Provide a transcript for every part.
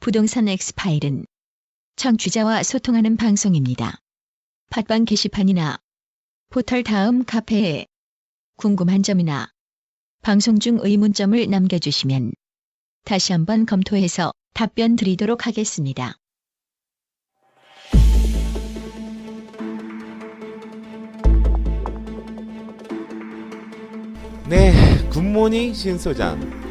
부동산 엑스파일은 청취자와 소통하는 방송입니다. 팟빵 게시판이나 포털 다음 카페에 궁금한 점이나 방송 중 의문점을 남겨주시면 다시 한번 검토해서 답변 드리도록 하겠습니다. 네, 굿모닝 신소장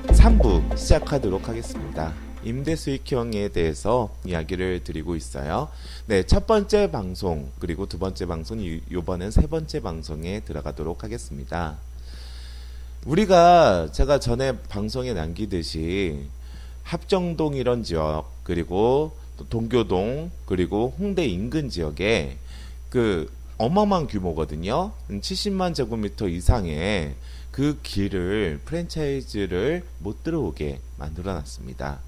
3부 시작하도록 하겠습니다. 임대 수익형에 대해서 이야기를 드리고 있어요. 네, 첫 번째 방송 그리고 두 번째 방송, 이번엔 세 번째 방송에 들어가도록 하겠습니다. 제가 전에 방송에 남기듯이 합정동 이런 지역, 그리고 또 동교동, 그리고 홍대 인근 지역에 어마어마한 규모거든요. 70만 제곱미터 이상의 그 길을 프랜차이즈를 못 들어오게 만들어 놨습니다.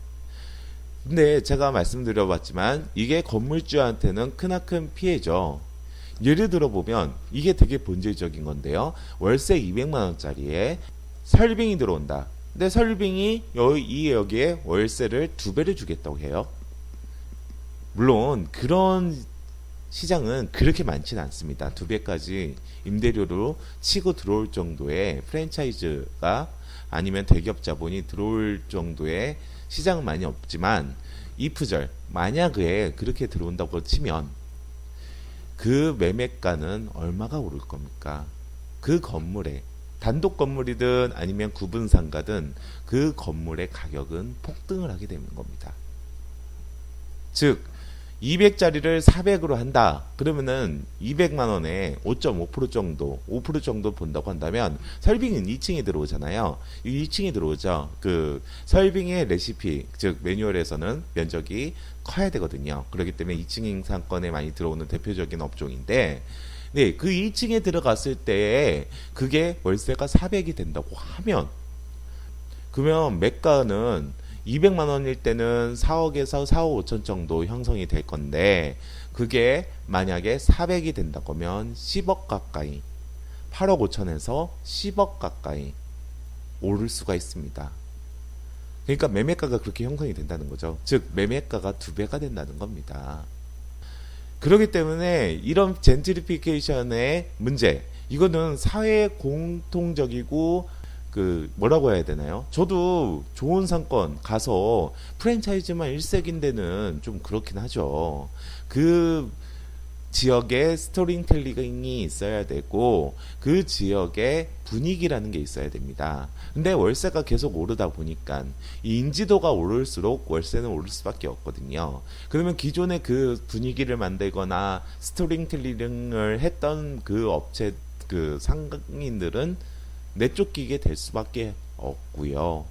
근데 제가 말씀드려봤지만 이게 건물주한테는 크나큰 피해죠. 예를 들어보면 이게 되게 본질적인 건데요. 월세 200만원짜리에 설빙이 들어온다. 근데 설빙이 여기에 월세를 2배를 주겠다고 해요. 물론 그런 시장은 그렇게 많지는 않습니다. 2배까지 임대료로 치고 들어올 정도의 프랜차이즈가 아니면 대기업 자본이 들어올 정도의 시장은 많이 없지만, 이프절 만약에 그렇게 들어온다고 치면 그 매매가는 얼마가 오를 겁니까? 그 건물에, 단독 건물이든 아니면 구분상가든 그 건물의 가격은 폭등을 하게 되는 겁니다. 즉 200짜리를 400으로 한다. 그러면은 200만원에 5.5% 정도, 5% 정도 본다고 한다면 설빙은 2층에 들어오잖아요. 2층에 들어오죠. 설빙의 레시피, 즉 매뉴얼에서는 면적이 커야 되거든요. 그렇기 때문에 2층 상권에 많이 들어오는 대표적인 업종인데, 네, 그 2층에 들어갔을 때 그게 월세가 400이 된다고 하면, 그러면 매가는 200만원일 때는 4억에서 4억 5천 정도 형성이 될 건데, 그게 만약에 400이 된다고 하면 10억 가까이, 8억 5천에서 10억 가까이 오를 수가 있습니다. 그러니까 매매가가 그렇게 형성이 된다는 거죠. 즉 매매가가 2배가 된다는 겁니다. 그렇기 때문에 이런 젠트리피케이션의 문제, 이거는 사회 공통적이고 뭐라고 해야 되나요? 저도 좋은 상권 가서 프랜차이즈만 일색인 데는 좀 그렇긴 하죠. 그 지역에 스토리텔링이 있어야 되고 그 지역의 분위기라는 게 있어야 됩니다. 근데 월세가 계속 오르다 보니까 이 인지도가 오를수록 월세는 오를 수밖에 없거든요. 그러면 기존에 그 분위기를 만들거나 스토리텔링을 했던 그 업체, 상인들은 내쫓기게 될 수밖에 없고요.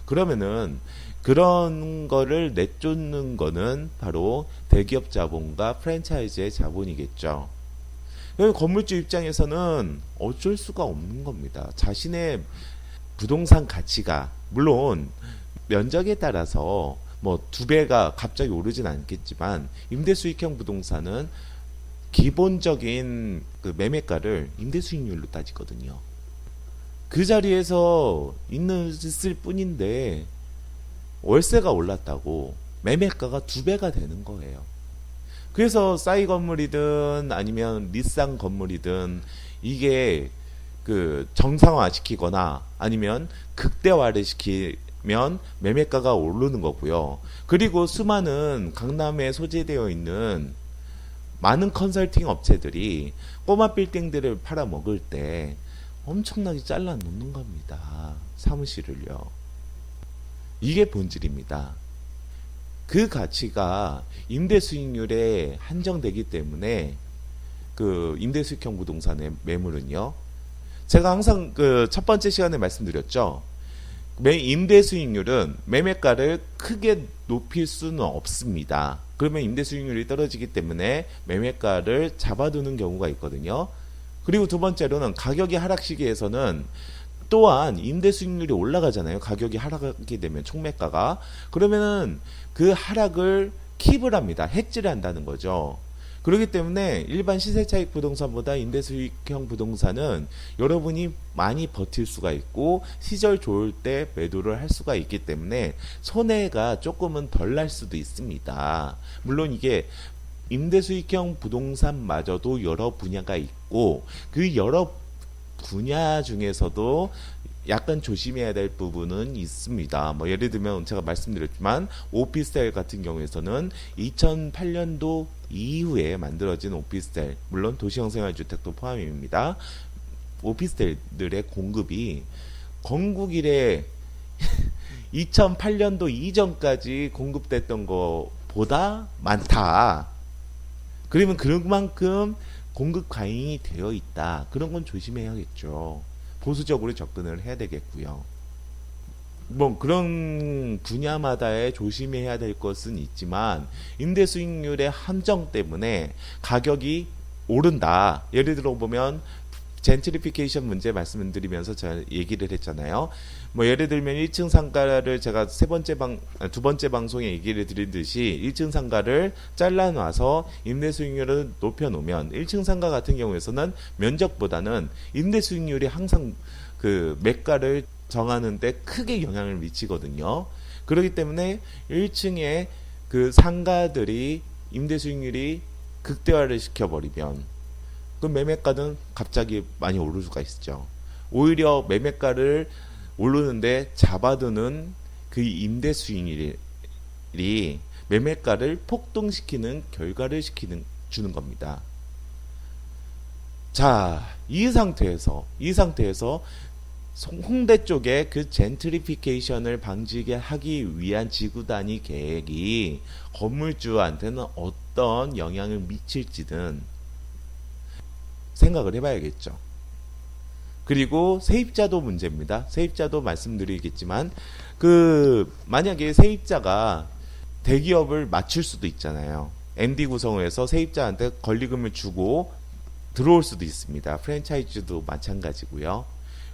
그러면은 그런 거를 내쫓는 거는 바로 대기업 자본과 프랜차이즈의 자본이겠죠. 건물주 입장에서는 어쩔 수가 없는 겁니다. 자신의 부동산 가치가, 물론 면적에 따라서 2배가 갑자기 오르진 않겠지만, 임대수익형 부동산은 기본적인 매매가를 임대수익률로 따지거든요. 그 자리에서 있을 뿐인데 월세가 올랐다고 매매가가 2배가 되는 거예요. 그래서 싸이 건물이든 아니면 리쌍 건물이든 이게 정상화 시키거나 아니면 극대화를 시키면 매매가가 오르는 거고요. 그리고 수많은 강남에 소재되어 있는 많은 컨설팅 업체들이 꼬마 빌딩들을 팔아먹을 때 엄청나게 잘라 놓는 겁니다. 사무실을요. 이게 본질입니다. 그 가치가 임대 수익률에 한정되기 때문에 임대 수익형 부동산의 매물은요. 제가 항상 첫 번째 시간에 말씀드렸죠. 임대 수익률은 매매가를 크게 높일 수는 없습니다. 그러면 임대 수익률이 떨어지기 때문에 매매가를 잡아두는 경우가 있거든요. 그리고 두 번째로는 가격이 하락 시기에서는 또한 임대 수익률이 올라가잖아요. 가격이 하락하게 되면 총매가가. 그러면은 그 하락을 킵을 합니다. 해지를 한다는 거죠. 그렇기 때문에 일반 시세차익 부동산보다 임대수익형 부동산은 여러분이 많이 버틸 수가 있고 시절 좋을 때 매도를 할 수가 있기 때문에 손해가 조금은 덜 날 수도 있습니다. 물론 이게 임대수익형 부동산마저도 여러 분야가 있고 그 여러 분야 중에서도 약간 조심해야 될 부분은 있습니다. 뭐 예를 들면 제가 말씀드렸지만 오피스텔 같은 경우에서는 2008년도 이후에 만들어진 오피스텔, 물론 도시형 생활주택도 포함입니다. 오피스텔들의 공급이 건국 이래 2008년도 이전까지 공급됐던 것보다 많다. 그러면 그만큼 공급 과잉이 되어 있다. 그런 건 조심해야겠죠. 보수적으로 접근을 해야 되겠고요. 뭐 그런 분야마다의 조심해야 될 것은 있지만 임대 수익률의 함정 때문에 가격이 오른다. 예를 들어 보면 젠트리피케이션 문제 말씀드리면서 제가 얘기를 했잖아요. 뭐 예를 들면 1층 상가를 제가 두 번째 방송에 얘기를 드린 듯이 1층 상가를 잘라놔서 임대 수익률을 높여놓으면 1층 상가 같은 경우에서는 면적보다는 임대 수익률이 항상 그 매가를 정하는데 크게 영향을 미치거든요. 그렇기 때문에 1층에 그 상가들이 임대 수익률이 극대화를 시켜버리면 그 매매가는 갑자기 많이 오를 수가 있죠. 오히려 매매가를 오르는데 잡아두는 그 임대 수익률이 매매가를 폭등시키는 결과를 주는 겁니다. 자, 이 상태에서 홍대 쪽에 그 젠트리피케이션을 방지하게 하기 위한 지구 단위 계획이 건물주한테는 어떤 영향을 미칠지는 생각을 해봐야겠죠. 그리고 세입자도 문제입니다. 세입자도 말씀드리겠지만 만약에 세입자가 대기업을 맞출 수도 있잖아요. MD 구성을 해서 세입자한테 권리금을 주고 들어올 수도 있습니다. 프랜차이즈도 마찬가지고요.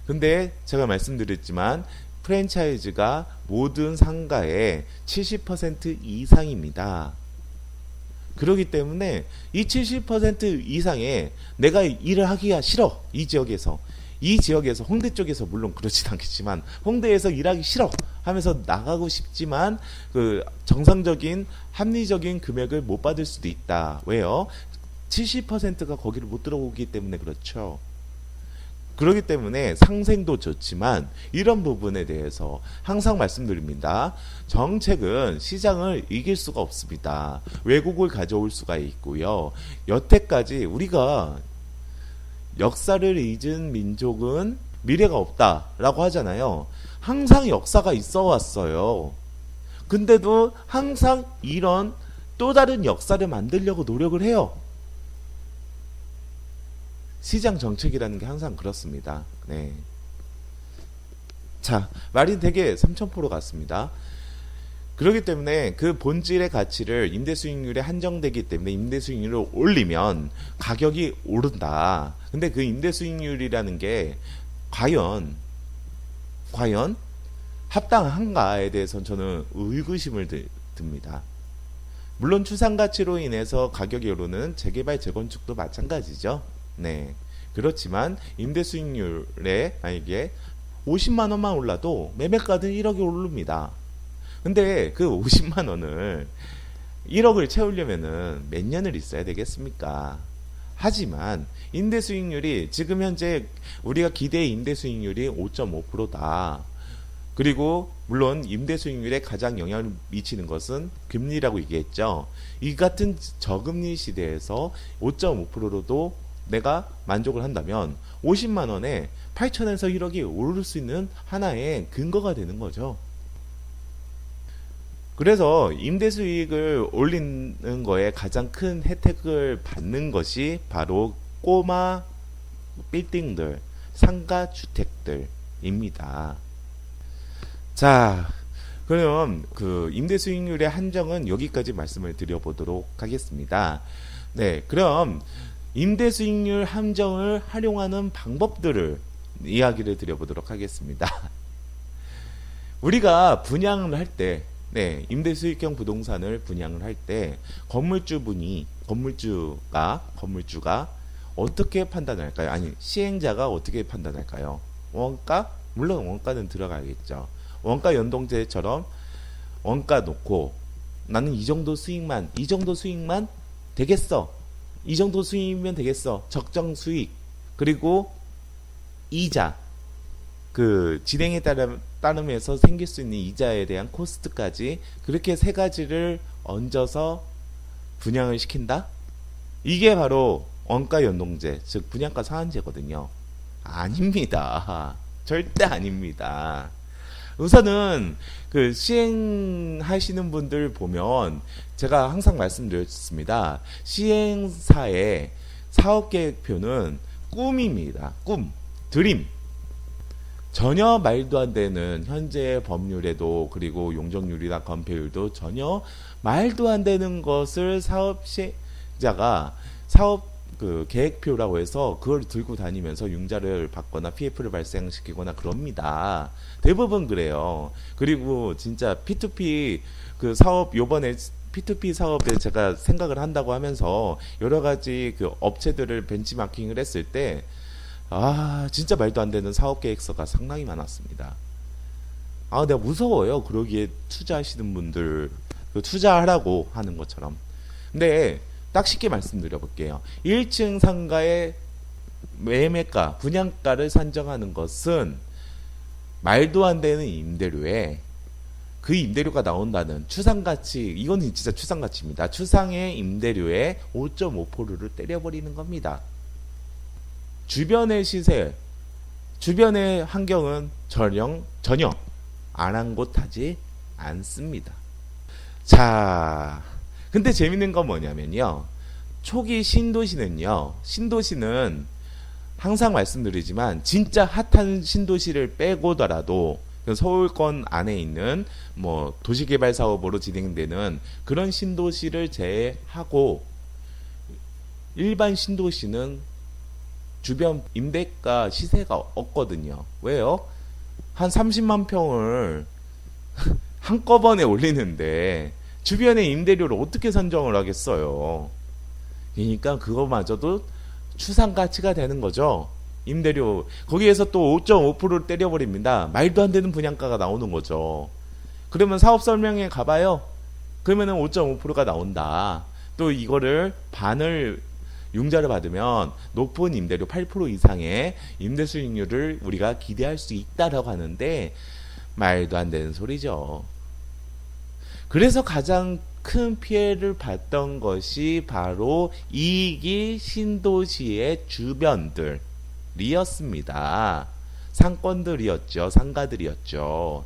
근데 제가 말씀드렸지만 프랜차이즈가 모든 상가의 70% 이상입니다. 그렇기 때문에 이 70% 이상의 내가 일을 하기가 싫어. 이 지역에서 홍대 쪽에서 물론 그렇진 않겠지만 홍대에서 일하기 싫어 하면서 나가고 싶지만 그 정상적인 합리적인 금액을 못 받을 수도 있다. 왜요? 70%가 거기를 못 들어오기 때문에 그렇죠. 그렇기 때문에 상생도 좋지만 이런 부분에 대해서 항상 말씀드립니다. 정책은 시장을 이길 수가 없습니다. 왜곡을 가져올 수가 있고요. 여태까지 우리가 역사를 잊은 민족은 미래가 없다라고 하잖아요. 항상 역사가 있어 왔어요. 근데도 항상 이런 또 다른 역사를 만들려고 노력을 해요. 시장 정책이라는 게 항상 그렇습니다. 네. 자, 말이 되게 삼천포로 갔습니다. 그렇기 때문에 그 본질의 가치를 임대 수익률에 한정되기 때문에 임대 수익률을 올리면 가격이 오른다. 근데 그 임대 수익률이라는 게 과연 합당한가에 대해서는 저는 의구심을 듭니다. 물론 추상 가치로 인해서 가격이 오르는 재개발 재건축도 마찬가지죠. 네. 그렇지만 임대 수익률에 만약에 50만 원만 올라도 매매가는 1억이 오릅니다. 근데 그 50만 원을 1억을 채우려면은 몇 년을 있어야 되겠습니까? 하지만 임대 수익률이 지금 현재 우리가 기대 임대 수익률이 5.5%다. 그리고 물론 임대 수익률에 가장 영향을 미치는 것은 금리라고 얘기했죠. 이 같은 저금리 시대에서 5.5%로도 내가 만족을 한다면 50만 원에 8천에서 1억이 오를 수 있는 하나의 근거가 되는 거죠. 그래서 임대 수익을 올리는 거에 가장 큰 혜택을 받는 것이 바로 꼬마 빌딩들, 상가 주택들입니다. 자, 그럼 그 임대 수익률의 한정은 여기까지 말씀을 드려보도록 하겠습니다. 네, 그럼 임대 수익률 함정을 활용하는 방법들을 이야기를 드려보도록 하겠습니다. 우리가 분양을 할 때, 임대 수익형 부동산을 분양을 할 때 건물주분이 건물주가 어떻게 판단할까요? 아니, 시행자가 어떻게 판단할까요? 원가? 물론 원가는 들어가겠죠. 원가 연동제처럼 원가 놓고 나는 이 정도 수익만 되겠어. 이 정도 수익이면 되겠어. 적정 수익. 그리고 이자. 그 진행에 따르면서 생길 수 있는 이자에 대한 코스트까지 그렇게 세 가지를 얹어서 분양을 시킨다? 이게 바로 원가 연동제, 즉 분양가 상한제거든요. 아닙니다. 절대 아닙니다. 우선은 그 시행하시는 분들 보면 제가 항상 말씀드렸습니다. 시행사의 사업계획표는 꿈입니다. 꿈, 드림. 전혀 말도 안 되는 현재 법률에도 그리고 용적률이나 건폐율도 전혀 말도 안 되는 것을 사업자가 사업 그 계획표라고 해서 그걸 들고 다니면서 융자를 받거나 PF를 발생시키거나 그럽니다. 대부분 그래요. 그리고 진짜 P2P 그 사업 요번에 P2P 사업에 제가 생각을 한다고 하면서 여러 가지 그 업체들을 벤치마킹을 했을 때 진짜 말도 안 되는 사업 계획서가 상당히 많았습니다. 내가 무서워요. 그러기에 투자하시는 분들 그 투자하라고 하는 것처럼. 근데 딱 쉽게 말씀드려 볼게요. 1층 상가의 매매가, 분양가를 산정하는 것은 말도 안 되는 임대료에 그 임대료가 나온다는 추상가치, 이건 진짜 추상가치입니다. 추상의 임대료에 5.5%를 때려버리는 겁니다. 주변의 시세, 주변의 환경은 전혀 아랑곳하지 않습니다. 자, 근데 재밌는 건 뭐냐면요. 초기 신도시는 항상 말씀드리지만 진짜 핫한 신도시를 빼고더라도 서울권 안에 있는 뭐 도시개발 사업으로 진행되는 그런 신도시를 제외하고 일반 신도시는 주변 임대가 시세가 없거든요. 왜요? 한 30만 평을 한꺼번에 올리는데 주변의 임대료를 어떻게 산정을 하겠어요? 그러니까 그거마저도 추상가치가 되는 거죠. 임대료 거기에서 또 5.5%를 때려버립니다. 말도 안 되는 분양가가 나오는 거죠. 그러면 사업 설명회 가봐요. 그러면은 5.5%가 나온다. 또 이거를 반을 융자를 받으면 높은 임대료 8% 이상의 임대 수익률을 우리가 기대할 수 있다라고 하는데 말도 안 되는 소리죠. 그래서 가장 큰 피해를 봤던 것이 바로 이익이 신도시의 주변들이었습니다. 상권들이었죠. 상가들이었죠.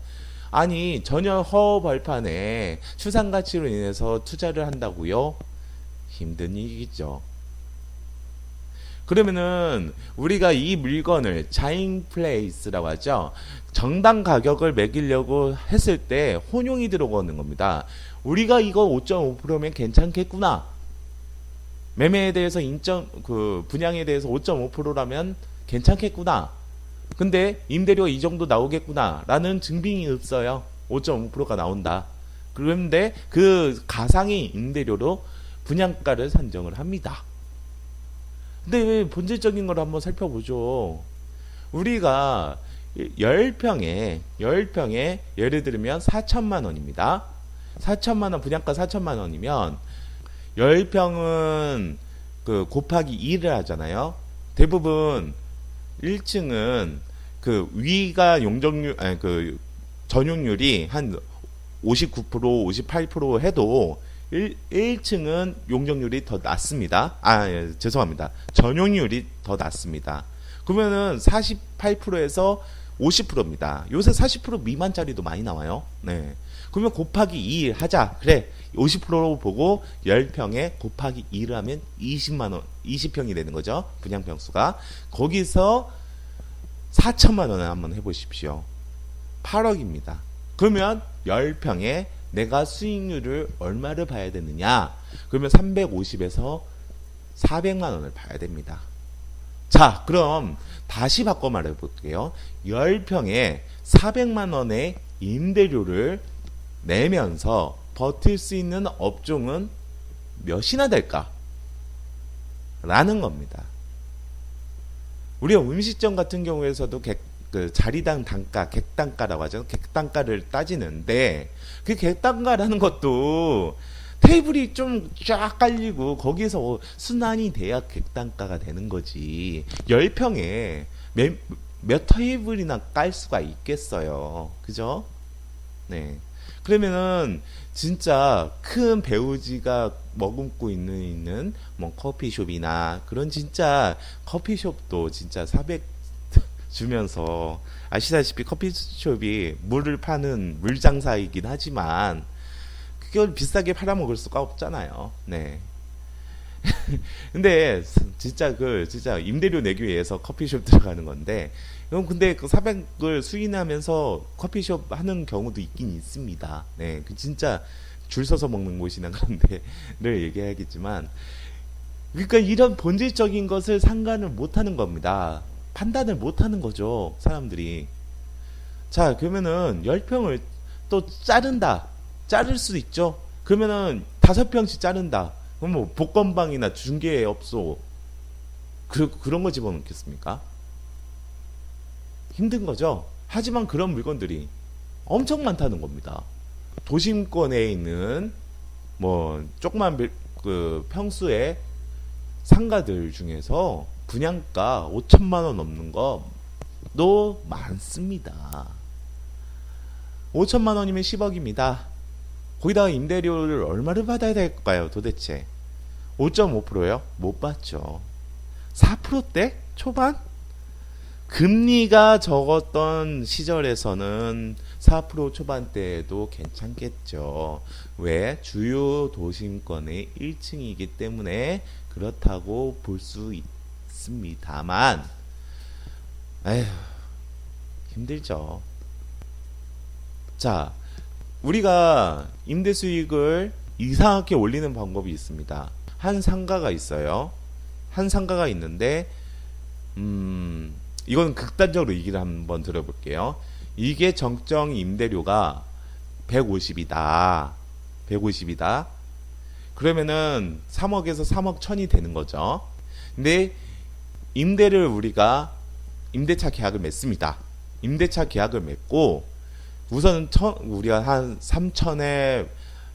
아니 전혀 허허벌판에 추상가치로 인해서 투자를 한다고요? 힘든 일이죠. 그러면은 우리가 이 물건을 자인플레이스라고 하죠. 정당 가격을 매기려고 했을 때 혼용이 들어오는 겁니다. 우리가 이거 5.5%면 괜찮겠구나. 매매에 대해서 분양에 대해서 5.5%라면 괜찮겠구나. 근데 임대료가 이 정도 나오겠구나 라는 증빙이 없어요. 5.5%가 나온다. 그런데 그 가상의 임대료로 분양가를 산정을 합니다. 근데 본질적인 걸 한번 살펴보죠. 우리가 10평에 예를 들면 4천만 원입니다. 4천만 원 분양가 4천만 원이면 10평은 그 곱하기 2를 하잖아요. 대부분 1층은 그 위가 그 전용률이 한 59%, 58% 해도 1층은 용적률이 더 낮습니다. 죄송합니다. 전용률이 더 낮습니다. 그러면은 48%에서 50%입니다. 요새 40% 미만짜리도 많이 나와요. 네. 그러면 곱하기 2 하자. 그래. 50% 보고 10평에 곱하기 2를 하면 20만 원, 20평이 되는 거죠. 분양평 수가. 거기서 4천만 원을 한번 해보십시오. 8억입니다. 그러면 10평에 내가 수익률을 얼마를 봐야 되느냐? 그러면 350에서 400만 원을 봐야 됩니다. 자, 그럼 다시 바꿔 말해 볼게요. 10평에 400만 원의 임대료를 내면서 버틸 수 있는 업종은 몇이나 될까? 라는 겁니다. 우리가 음식점 같은 경우에서도 그 자리당 단가, 객단가라고 하죠. 객단가를 따지는데 그 객단가라는 것도 테이블이 좀 쫙 깔리고 거기서 순환이 돼야 객단가가 되는 거지. 10평에 몇 테이블이나 깔 수가 있겠어요. 그죠? 네. 그러면은 진짜 큰 배우지가 머금고 있는 뭐 커피숍이나 그런 진짜 커피숍도 진짜 400 주면서 아시다시피 커피숍이 물을 파는 물장사이긴 하지만 그걸 비싸게 팔아먹을 수가 없잖아요. 네. 근데 진짜 임대료 내기 위해서 커피숍 들어가는 건데 그럼 근데 그 400을 수인하면서 커피숍 하는 경우도 있긴 있습니다. 네, 그 진짜 줄 서서 먹는 곳이나 그런 데를 얘기하겠지만 그러니까 이런 본질적인 것을 상관을 못 하는 겁니다. 판단을 못 하는 거죠, 사람들이. 자, 그러면은 10평을 또 자를 수 있죠. 그러면은 5평씩 자른다. 그럼 뭐 복권방이나 중개업소 그런 거 집어넣겠습니까? 힘든 거죠. 하지만 그런 물건들이 엄청 많다는 겁니다. 도심권에 있는 뭐 조그만 그 평수의 상가들 중에서 분양가 5천만 원 넘는 거도 많습니다. 5천만 원이면 10억입니다. 거기다가 임대료를 얼마를 받아야 될까요, 도대체? 5.5%요? 못 받죠. 4%대? 초반? 금리가 적었던 시절에서는 4% 초반대에도 괜찮겠죠. 왜? 주요 도심권의 1층이기 때문에 그렇다고 볼 수 있습니다만, 에휴, 힘들죠. 자, 우리가 임대 수익을 이상하게 올리는 방법이 있습니다. 한 상가가 있어요. 한 상가가 있는데, 이건 극단적으로 얘기를 한번 들어볼게요. 이게 정정 임대료가 150이다. 150이다. 그러면은 3억에서 3억 천이 되는 거죠. 근데 임대를 우리가 임대차 계약을 맺습니다. 임대차 계약을 맺고 우선 우리가 한 3천에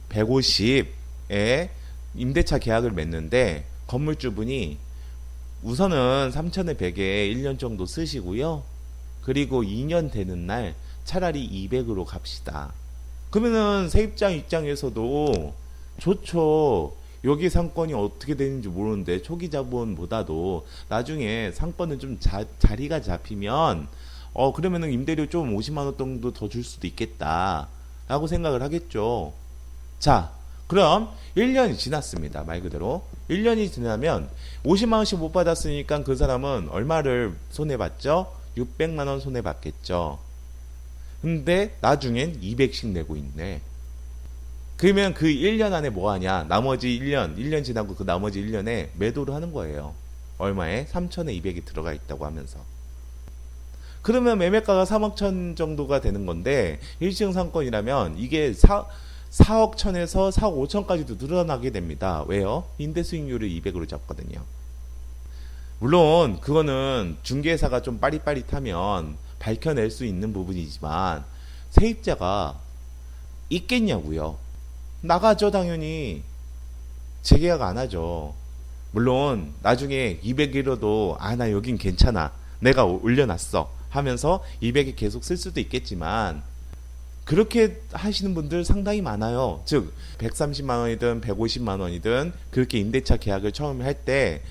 150에 임대차 계약을 맺는데 건물주분이 우선은 3천에 100에 1년 정도 쓰시고요. 그리고 2년 되는 날 차라리 200으로 갑시다. 그러면은 세입자 입장에서도 좋죠. 여기 상권이 어떻게 되는지 모르는데 초기 자본보다도 나중에 상권은 좀 자리가 잡히면 그러면은 임대료 좀 50만 원 정도 더 줄 수도 있겠다 라고 생각을 하겠죠. 자, 그럼 1년이 지났습니다. 말 그대로 1년이 지나면 50만 원씩 못 받았으니까 그 사람은 얼마를 손해봤죠? 600만 원 손해봤겠죠. 근데 나중엔 200씩 내고 있네. 그러면 그 1년 안에 뭐 하냐? 나머지 1년 지나고 그 나머지 1년에 매도를 하는 거예요. 얼마에? 3천에 200이 들어가 있다고 하면서. 그러면 매매가가 3억 천 정도가 되는 건데 1층 상권이라면 이게 4억 천에서 4억 5천까지도 늘어나게 됩니다. 왜요? 임대 수익률을 200으로 잡거든요. 물론 그거는 중개사가 좀 빠릿빠릿하면 밝혀낼 수 있는 부분이지만 세입자가 있겠냐고요. 나가죠, 당연히. 재계약 안 하죠. 물론 나중에 200이라도 나 여긴 괜찮아, 내가 올려놨어 하면서 200에 계속 쓸 수도 있겠지만 그렇게 하시는 분들 상당히 많아요. 즉 130만 원이든 150만 원이든 그렇게 임대차 계약을 처음에 할 때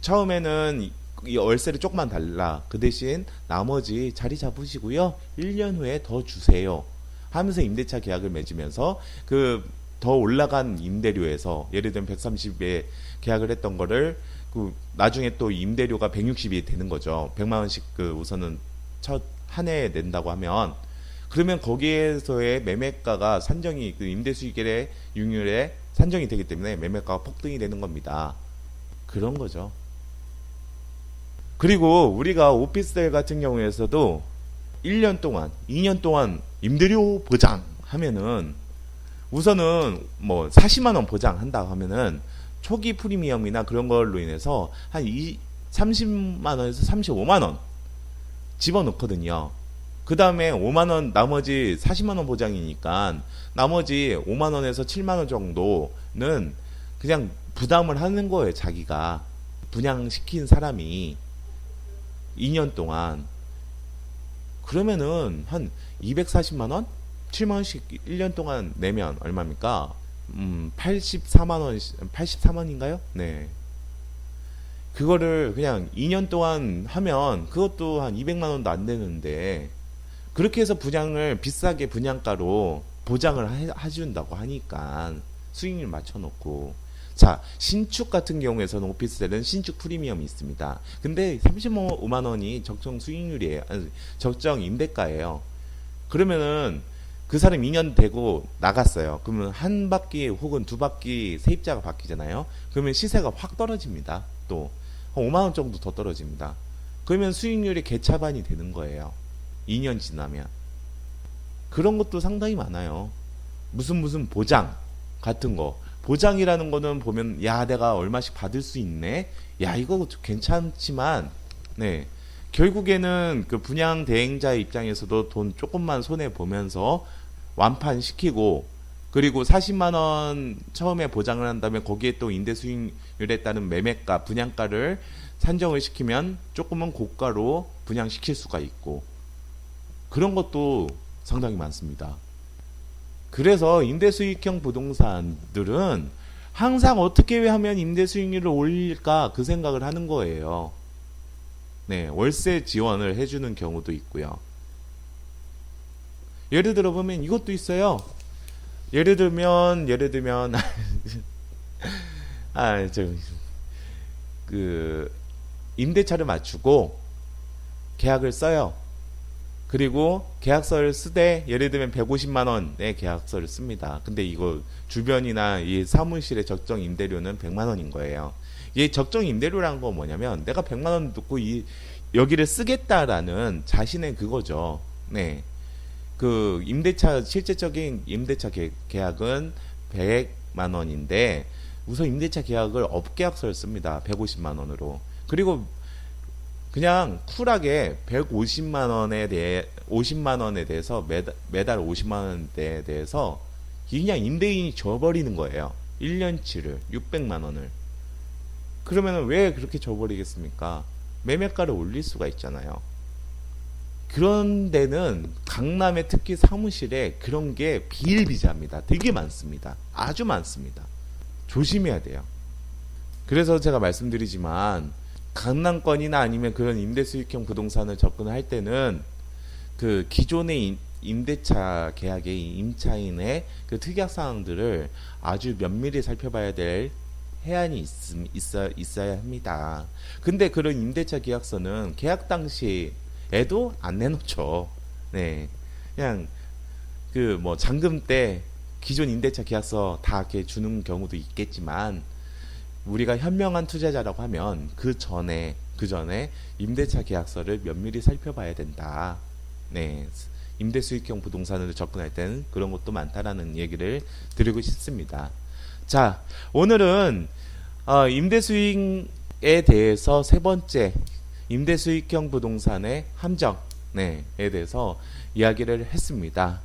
처음에는 이 월세를 조금만 달라, 그 대신 나머지 자리 잡으시고요 1년 후에 더 주세요 하면서 임대차 계약을 맺으면서 그 더 올라간 임대료에서 예를 들면 130에 계약을 했던 거를 그 나중에 또 임대료가 160이 되는 거죠. 100만 원씩 그 우선은 첫 한 해에 낸다고 하면, 그러면 거기에서의 매매가가 산정이 그 임대 수익의 융률에 산정이 되기 때문에 매매가가 폭등이 되는 겁니다. 그런 거죠. 그리고 우리가 오피스텔 같은 경우에서도 1년 동안, 2년 동안 임대료 보장 하면은 우선은 뭐 40만 원 보장한다 하면은 초기 프리미엄이나 그런 걸로 인해서 한 30만 원에서 35만 원 집어넣거든요. 그 다음에 5만 원, 나머지 40만 원 보장이니까 나머지 5만 원에서 7만 원 정도는 그냥 부담을 하는 거예요. 자기가 분양시킨 사람이 2년 동안. 그러면은 한 240만 원? 7만 원씩 1년 동안 내면 얼마입니까? 84만 원, 83원인가요? 네. 그거를 그냥 2년 동안 하면 그것도 한 200만 원도 안 되는데, 그렇게 해서 분양을 비싸게 분양가로 보장을 해준다고 하니까 수익률 맞춰놓고. 자, 신축 같은 경우에서는 오피스텔은 신축 프리미엄이 있습니다. 근데 35만 원이 적정 수익률이에요. 아니, 적정 임대가예요. 그러면은 그 사람 2년 되고 나갔어요. 그러면 한 바퀴 혹은 두 바퀴 세입자가 바뀌잖아요. 그러면 시세가 확 떨어집니다. 또 한 5만 원 정도 더 떨어집니다. 그러면 수익률이 개차반이 되는 거예요. 2년 지나면. 그런 것도 상당히 많아요. 무슨 보장 같은 거. 보장이라는 거는 보면, 야, 내가 얼마씩 받을 수 있네. 야, 이거 괜찮지만, 네. 결국에는 그 분양 대행자의 입장에서도 돈 조금만 손해 보면서 완판시키고, 그리고 40만 원 처음에 보장을 한 다음에 거기에 또 임대 수익률에 따른 매매가, 분양가를 산정을 시키면 조금은 고가로 분양시킬 수가 있고, 그런 것도 상당히 많습니다. 그래서 임대 수익형 부동산들은 항상 어떻게 하면 임대 수익률을 올릴까 그 생각을 하는 거예요. 네, 월세 지원을 해주는 경우도 있고요. 예를 들어 보면 이것도 있어요. 예를 들면 임대차를 맞추고 계약을 써요. 그리고 계약서를 쓰되 예를 들면 150만 원의 계약서를 씁니다. 근데 이거 주변이나 이 사무실의 적정 임대료는 100만 원인 거예요. 이 적정 임대료라는 건 뭐냐면 내가 100만 원 듣고 여기를 쓰겠다라는 자신의 그거죠. 네. 그 실제적인 임대차 계약은 100만 원인데 우선 임대차 계약을 업계약서를 씁니다. 150만 원으로. 그리고 그냥 쿨하게 50만 원에 대해서 매달 50만 원에 대해서 그냥 임대인이 줘버리는 거예요. 1년치를 600만 원을. 그러면 왜 그렇게 줘버리겠습니까? 매매가를 올릴 수가 있잖아요. 그런 데는 강남의 특히 사무실에 그런 게 비일비재합니다. 되게 많습니다. 아주 많습니다. 조심해야 돼요. 그래서 제가 말씀드리지만 강남권이나 아니면 그런 임대 수익형 부동산을 접근할 때는 그 기존의 임대차 계약의 임차인의 그 특약 사항들을 아주 면밀히 살펴봐야 될 해안이 있어야 합니다. 근데 그런 임대차 계약서는 계약 당시에도 안 내놓죠. 네. 그냥 그 뭐 잔금 때 기존 임대차 계약서 다 이렇게 주는 경우도 있겠지만 우리가 현명한 투자자라고 하면 그 전에 임대차 계약서를 면밀히 살펴봐야 된다. 네. 임대 수익형 부동산으로 접근할 때는 그런 것도 많다라는 얘기를 드리고 싶습니다. 자, 오늘은 임대 수익에 대해서 세 번째 임대 수익형 부동산의 함정에 대해서 이야기를 했습니다.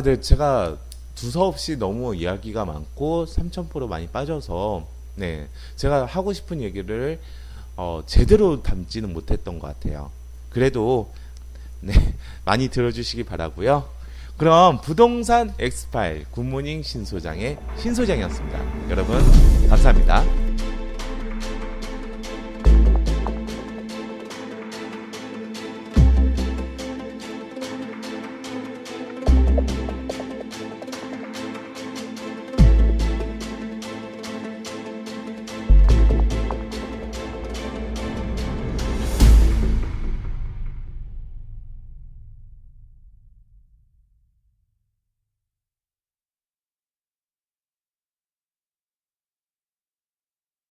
네, 제가 두서없이 너무 이야기가 많고 삼천포로 많이 빠져서 제가 하고 싶은 얘기를 제대로 담지는 못했던 것 같아요. 그래도 많이 들어주시기 바라고요. 그럼 부동산 엑스파일 굿모닝 신소장의 신소장이었습니다. 여러분 감사합니다.